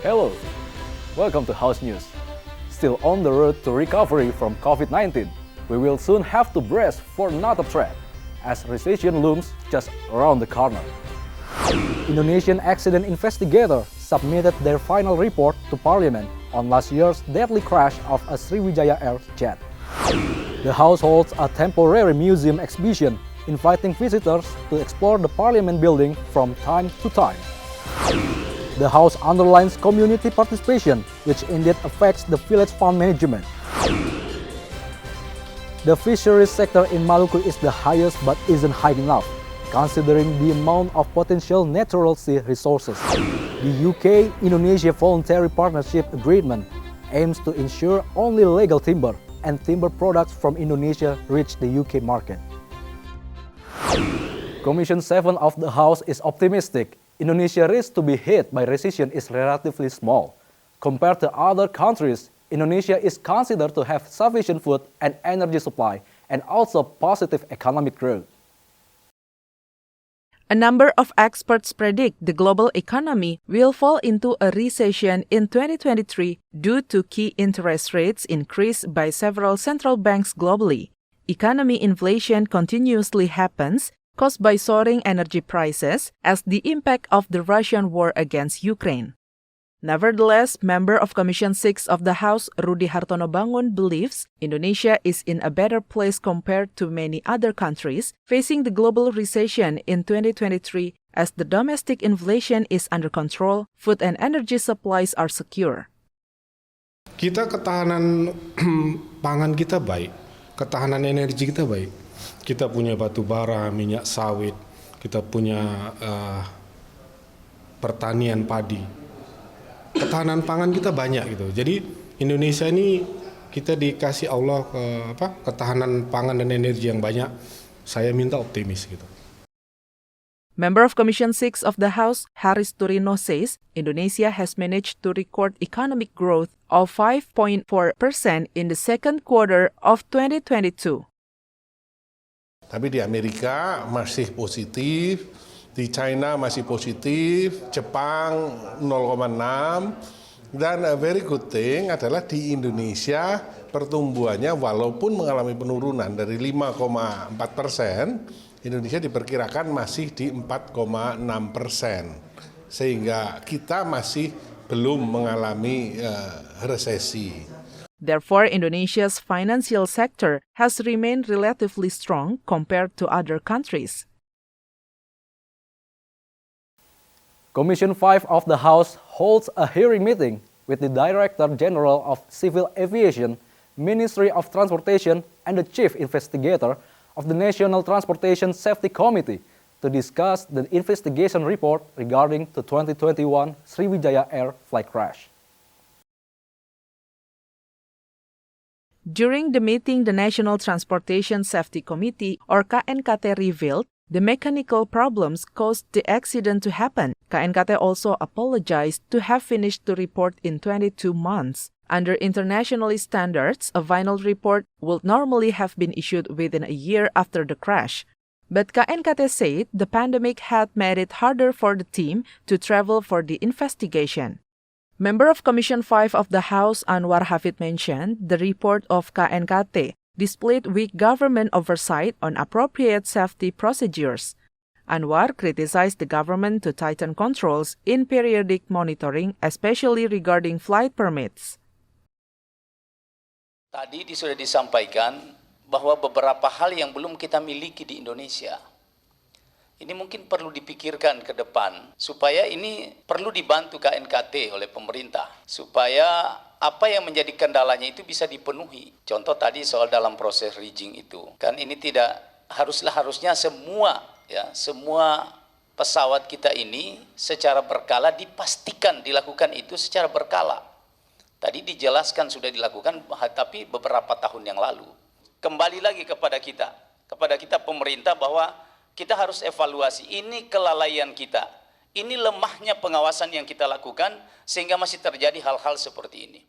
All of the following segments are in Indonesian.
Hello, welcome to House News. Still on the road to recovery from COVID-19, we will soon have to brace for another threat, as recession looms just around the corner. Indonesian accident investigators submitted their final report to Parliament on last year's deadly crash of a Sriwijaya Air jet. The House holds a temporary museum exhibition inviting visitors to explore the Parliament building from time to time. The House underlines community participation, which indeed affects the village fund management. The fisheries sector in Maluku is the highest but isn't high enough, considering the amount of potential natural sea resources. The UK-Indonesia Voluntary Partnership Agreement aims to ensure only legal timber and timber products from Indonesia reach the UK market. Commission 7 of the House is optimistic. Indonesia's risk to be hit by recession is relatively small. Compared to other countries, Indonesia is considered to have sufficient food and energy supply and also positive economic growth. A number of experts predict the global economy will fall into a recession in 2023 due to key interest rates increased by several central banks globally. Economy inflation continuously happens, caused by soaring energy prices as the impact of the Russian war against Ukraine. Nevertheless, member of Commission 6 of the House, Rudi Hartono Bangun, believes Indonesia is in a better place compared to many other countries facing the global recession in 2023 as the domestic inflation is under control, food and energy supplies are secure. Kita ketahanan pangan kita baik, ketahanan energi kita baik. Kita punya batu bara, minyak sawit, kita punya pertanian padi. Ketahanan pangan kita banyak gitu. Jadi Indonesia ini kita dikasih Allah ketahanan pangan dan energi yang banyak. Saya minta optimis gitu. Member of Commission 6 of the House, Haris Turino says Indonesia has managed to record economic growth of 5.4% in the second quarter of 2022. Tapi di Amerika masih positif, di China masih positif, Jepang 0,6, dan a very good thing adalah di Indonesia pertumbuhannya walaupun mengalami penurunan dari 5,4%, Indonesia diperkirakan masih di 4,6%, sehingga kita masih belum mengalami resesi. Therefore, Indonesia's financial sector has remained relatively strong compared to other countries. Commission 5 of the House holds a hearing meeting with the Director General of Civil Aviation, Ministry of Transportation, and the Chief Investigator of the National Transportation Safety Committee to discuss the investigation report regarding the 2021 Sriwijaya Air flight crash. During the meeting, the National Transportation Safety Committee, or KNKT, revealed the mechanical problems caused the accident to happen. KNKT also apologized to have finished the report in 22 months. Under international standards, a final report would normally have been issued within a year after the crash. But KNKT said the pandemic had made it harder for the team to travel for the investigation. Member of Commission 5 of the House, Anwar Hafid, mentioned the report of KNKT displayed weak government oversight on appropriate safety procedures. Anwar criticized the government to tighten controls in periodic monitoring, especially regarding flight permits. Tadi sudah disampaikan bahwa beberapa hal yang belum kita miliki di Indonesia. Ini mungkin perlu dipikirkan ke depan, supaya ini perlu dibantu KNKT oleh pemerintah, supaya apa yang menjadi kendalanya itu bisa dipenuhi. Contoh tadi soal dalam proses rigging itu, kan ini tidak harusnya semua pesawat kita ini secara berkala dipastikan dilakukan itu secara berkala. Tadi dijelaskan sudah dilakukan, tapi beberapa tahun yang lalu. Kembali lagi kepada kita pemerintah bahwa kita harus evaluasi ini kelalaian kita, ini lemahnya pengawasan yang kita lakukan sehingga masih terjadi hal-hal seperti ini.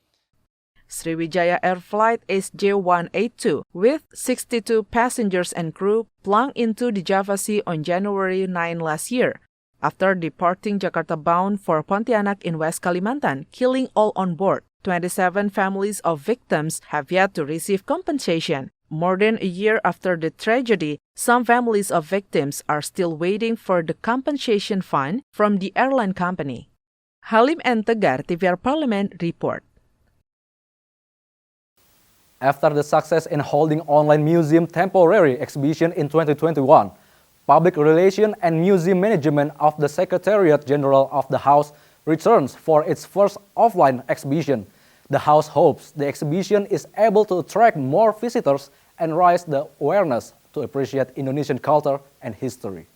Sriwijaya Air Flight SJ182 with 62 passengers and crew plunged into the Java Sea on January 9 last year. after departing Jakarta bound for Pontianak in West Kalimantan, killing all on board. 27 families of victims have yet to receive compensation. More than a year after the tragedy, some families of victims are still waiting for the compensation fund from the airline company. Halim and Tegar, TVR Parlemen, report. After the success in holding online museum temporary exhibition in 2021, Public Relations and Museum Management of the Secretariat General of the House returns for its first offline exhibition. The House hopes the exhibition is able to attract more visitors and raise the awareness to appreciate Indonesian culture and history.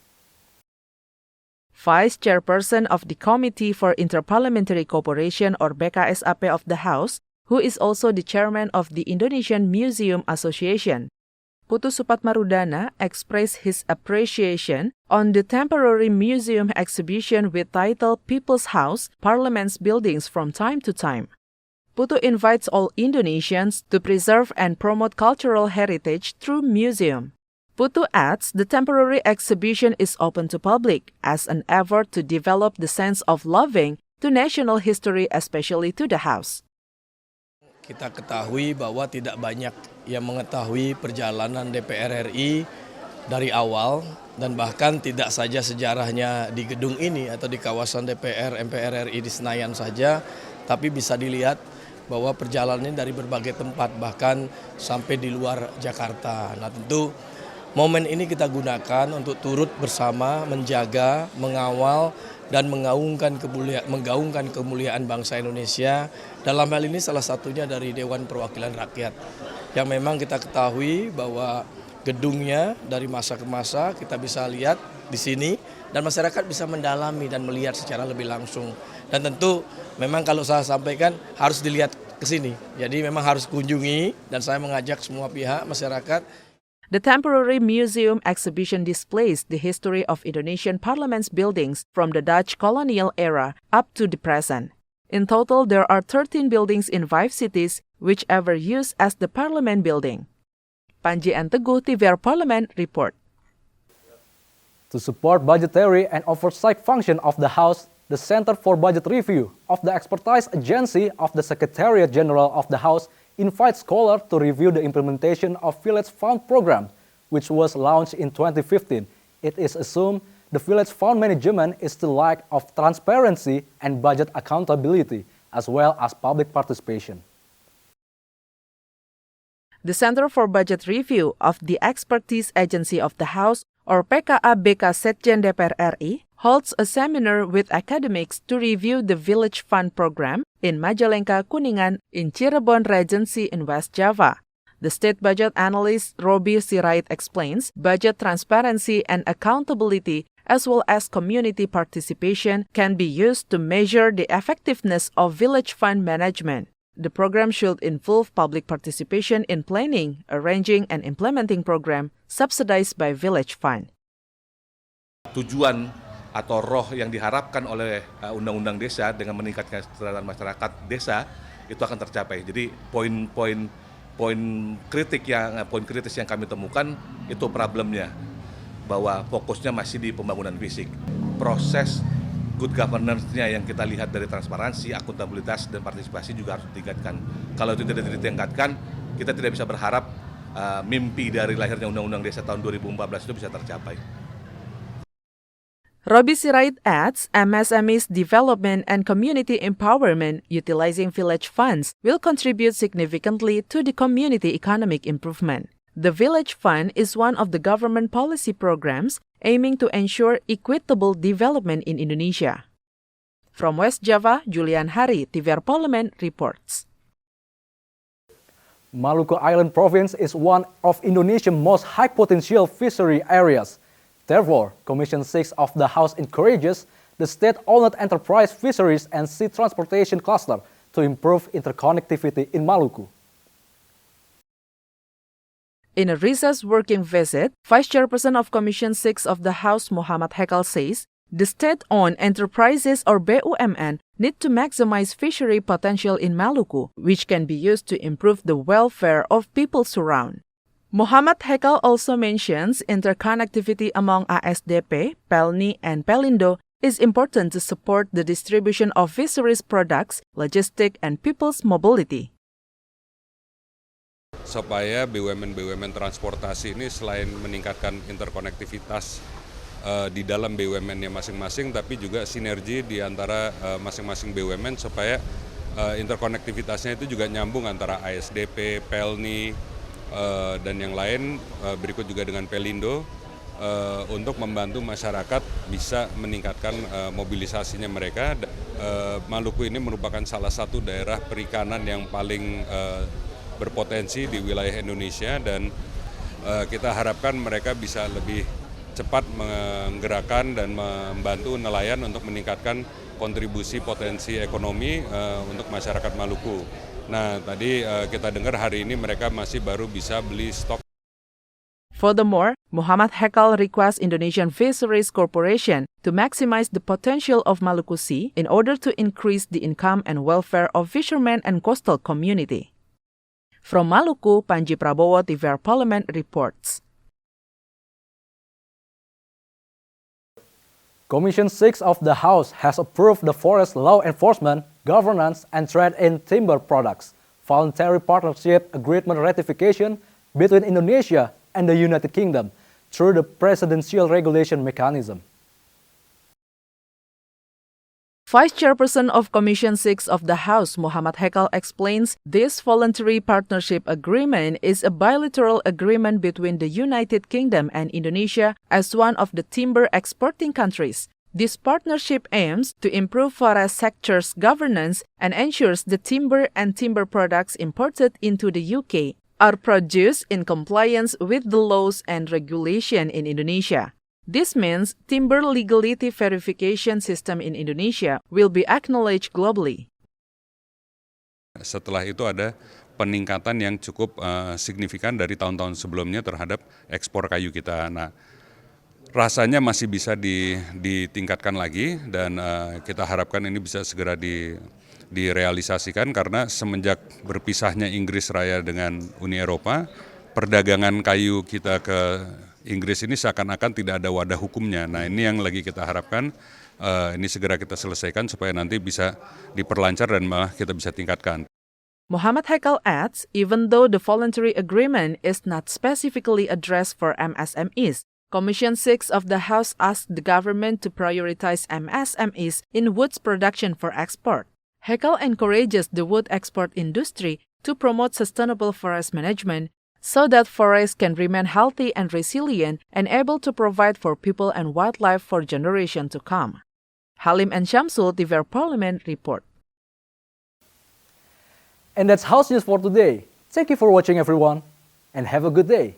Vice Chairperson of the Committee for Interparliamentary Cooperation or BKSAP of the House, who is also the chairman of the Indonesian Museum Association, Putu Supatmarudana expressed his appreciation on the temporary museum exhibition with title People's House, Parlement's Buildings from time to time. Putu invites all Indonesians to preserve and promote cultural heritage through museum. Putu adds the temporary exhibition is open to public as an effort to develop the sense of loving to national history, especially to the House. Kita ketahui bahwa tidak banyak yang mengetahui perjalanan DPR RI dari awal dan bahkan tidak saja sejarahnya di gedung ini atau di kawasan DPR MPR RI di Senayan saja, tapi bisa dilihat bahwa perjalanannya dari berbagai tempat bahkan sampai di luar Jakarta. Nah, tentu momen ini kita gunakan untuk turut bersama menjaga, mengawal dan menggaungkan kemuliaan bangsa Indonesia. Dalam hal ini salah satunya dari Dewan Perwakilan Rakyat yang memang kita ketahui bahwa gedungnya dari masa ke masa kita bisa lihat di sini dan masyarakat bisa mendalami dan melihat secara lebih langsung. Dan tentu memang kalau saya sampaikan harus dilihat ke sini. Jadi memang harus kunjungi dan saya mengajak semua pihak masyarakat. The temporary museum exhibition displays the history of Indonesian parliament's buildings from the Dutch colonial era up to the present. In total, there are 13 buildings in 5 cities, whichever used as the Parliament building. Panji and Teguh, TVR Parlemen, report. To support budgetary and oversight function of the House, the Center for Budget Review of the Expertise Agency of the Secretariat General of the House invites scholars to review the implementation of Village Fund program, which was launched in 2015. It is assumed the Village Fund management is the lack of transparency and budget accountability, as well as public participation. The Center for Budget Review of the Expertise Agency of the House, or PKABK Setjen DPR RI, holds a seminar with academics to review the Village Fund program in Majalengka, Kuningan, in Cirebon Regency in West Java. The state budget analyst Robi Sirait explains budget transparency and accountability as well as community participation can be used to measure the effectiveness of village fund management. The program should involve public participation in planning, arranging, and implementing program subsidized by village fund. Tujuan atau roh yang diharapkan oleh Undang-Undang Desa dengan meningkatkan kesejahteraan masyarakat desa itu akan tercapai. Jadi poin kritis yang kami temukan itu problemnya, bahwa fokusnya masih di pembangunan fisik. Proses good governance-nya yang kita lihat dari transparansi, akuntabilitas, dan partisipasi juga harus ditingkatkan. Kalau itu tidak ditingkatkan, kita tidak bisa berharap mimpi dari lahirnya Undang-Undang Desa tahun 2014 itu bisa tercapai. Robi Sirait adds MSME's development and community empowerment utilizing village funds will contribute significantly to the community economic improvement. The Village Fund is one of the government policy programs aiming to ensure equitable development in Indonesia. From West Java, Julian Hari, TVR Parlemen, reports. Maluku Island Province is one of Indonesia's most high-potential fishery areas. Therefore, Commission 6 of the House encourages the state-owned enterprise fisheries and sea transportation cluster to improve interconnectivity in Maluku. In a recess working visit, Vice Chairperson of Commission 6 of the House Muhammad Hekal says the state-owned enterprises or BUMN need to maximize fishery potential in Maluku, which can be used to improve the welfare of people around. Muhammad Hekal also mentions interconnectivity among ASDP, Pelni, and Pelindo is important to support the distribution of fisheries products, logistics, and people's mobility. Supaya BUMN-BUMN transportasi ini selain meningkatkan interkonektivitas di dalam BUMN-nya masing-masing, tapi juga sinergi di antara masing-masing BUMN supaya interkonektivitasnya itu juga nyambung antara ASDP, Pelni, dan yang lain, berikut juga dengan Pelindo, untuk membantu masyarakat bisa meningkatkan mobilisasinya mereka. Maluku ini merupakan salah satu daerah perikanan yang paling berpotensi di wilayah Indonesia, dan kita harapkan mereka bisa lebih cepat menggerakkan dan membantu nelayan untuk meningkatkan kontribusi potensi ekonomi untuk masyarakat Maluku. Nah, tadi kita dengar hari ini mereka masih baru bisa beli stok. Furthermore, Muhammad Hekal requests Indonesian Fisheries Corporation to maximize the potential of Maluku Sea in order to increase the income and welfare of fishermen and coastal community. From Maluku, Panji Prabowo, TVR Parlemen reports. Commission 6 of the House has approved the Forest Law Enforcement, Governance and Trade in Timber Products Voluntary Partnership Agreement ratification between Indonesia and the United Kingdom through the Presidential Regulation Mechanism. Vice Chairperson of Commission 6 of the House, Muhammad Hekal, explains this voluntary partnership agreement is a bilateral agreement between the United Kingdom and Indonesia as one of the timber exporting countries. This partnership aims to improve forest sector's governance and ensures the timber and timber products imported into the UK are produced in compliance with the laws and regulation in Indonesia. This means timber legality verification system in Indonesia will be acknowledged globally. Setelah itu ada peningkatan yang cukup signifikan dari tahun-tahun sebelumnya terhadap ekspor kayu kita. Nah, rasanya masih bisa ditingkatkan lagi, dan kita harapkan ini bisa segera direalisasikan karena semenjak berpisahnya Inggris Raya dengan Uni Eropa, perdagangan kayu kita ke Inggris ini seakan-akan tidak ada wadah hukumnya. Nah, ini yang lagi kita harapkan ini segera kita selesaikan supaya nanti bisa diperlancar dan malah kita bisa tingkatkan. Muhammad Hekal adds, even though the voluntary agreement is not specifically addressed for MSMEs, Commission 6 of the House asked the government to prioritize MSMEs in woods production for export. Hekal encourages the wood export industry to promote sustainable forest management so that forests can remain healthy and resilient and able to provide for people and wildlife for generations to come. Halim and Syamsul, TVR Parlemen report. And that's House News for today. Thank you for watching, everyone, and have a good day.